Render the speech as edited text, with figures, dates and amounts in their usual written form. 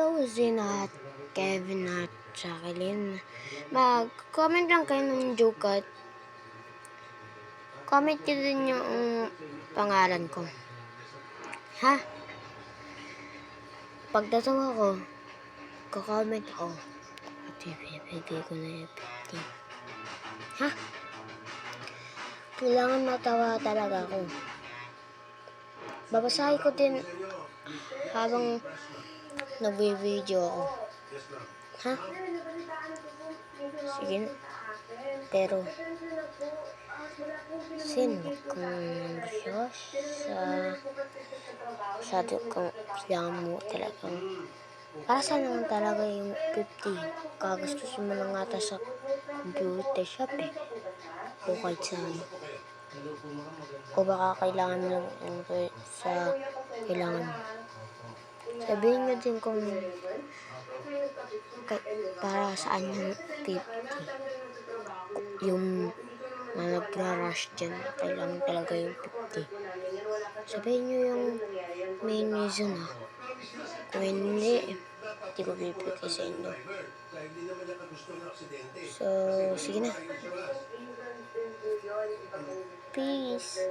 Hello, Zina at Kevin at Jacqueline. Mag-comment lang kayo ng joke at comment nyo din yung pangalan ko. Ha? Pag natawa ko, comment ako. At ibibigay ko na yung 50. Ha? Kailangan matawa talaga ako. Babasahin ko din habang nagbe-video ako. Ha? Sige na. Pero, wag kang ambisyosa. Masyado kang kailangan mo talagang. Para saan naman talaga yung 50? Kagastusin mo lang ata sa computer shop o kahit saan. O baka kailangan mo lang sa kailangan mo. Sabihin nyo din kung para saan yung 50. Yung nagra-rush dyan, kailangan talaga yung 50. Sabihin nyo yung main reason Kung hindi ko bibigay sa inyo. So, sige na. Peace.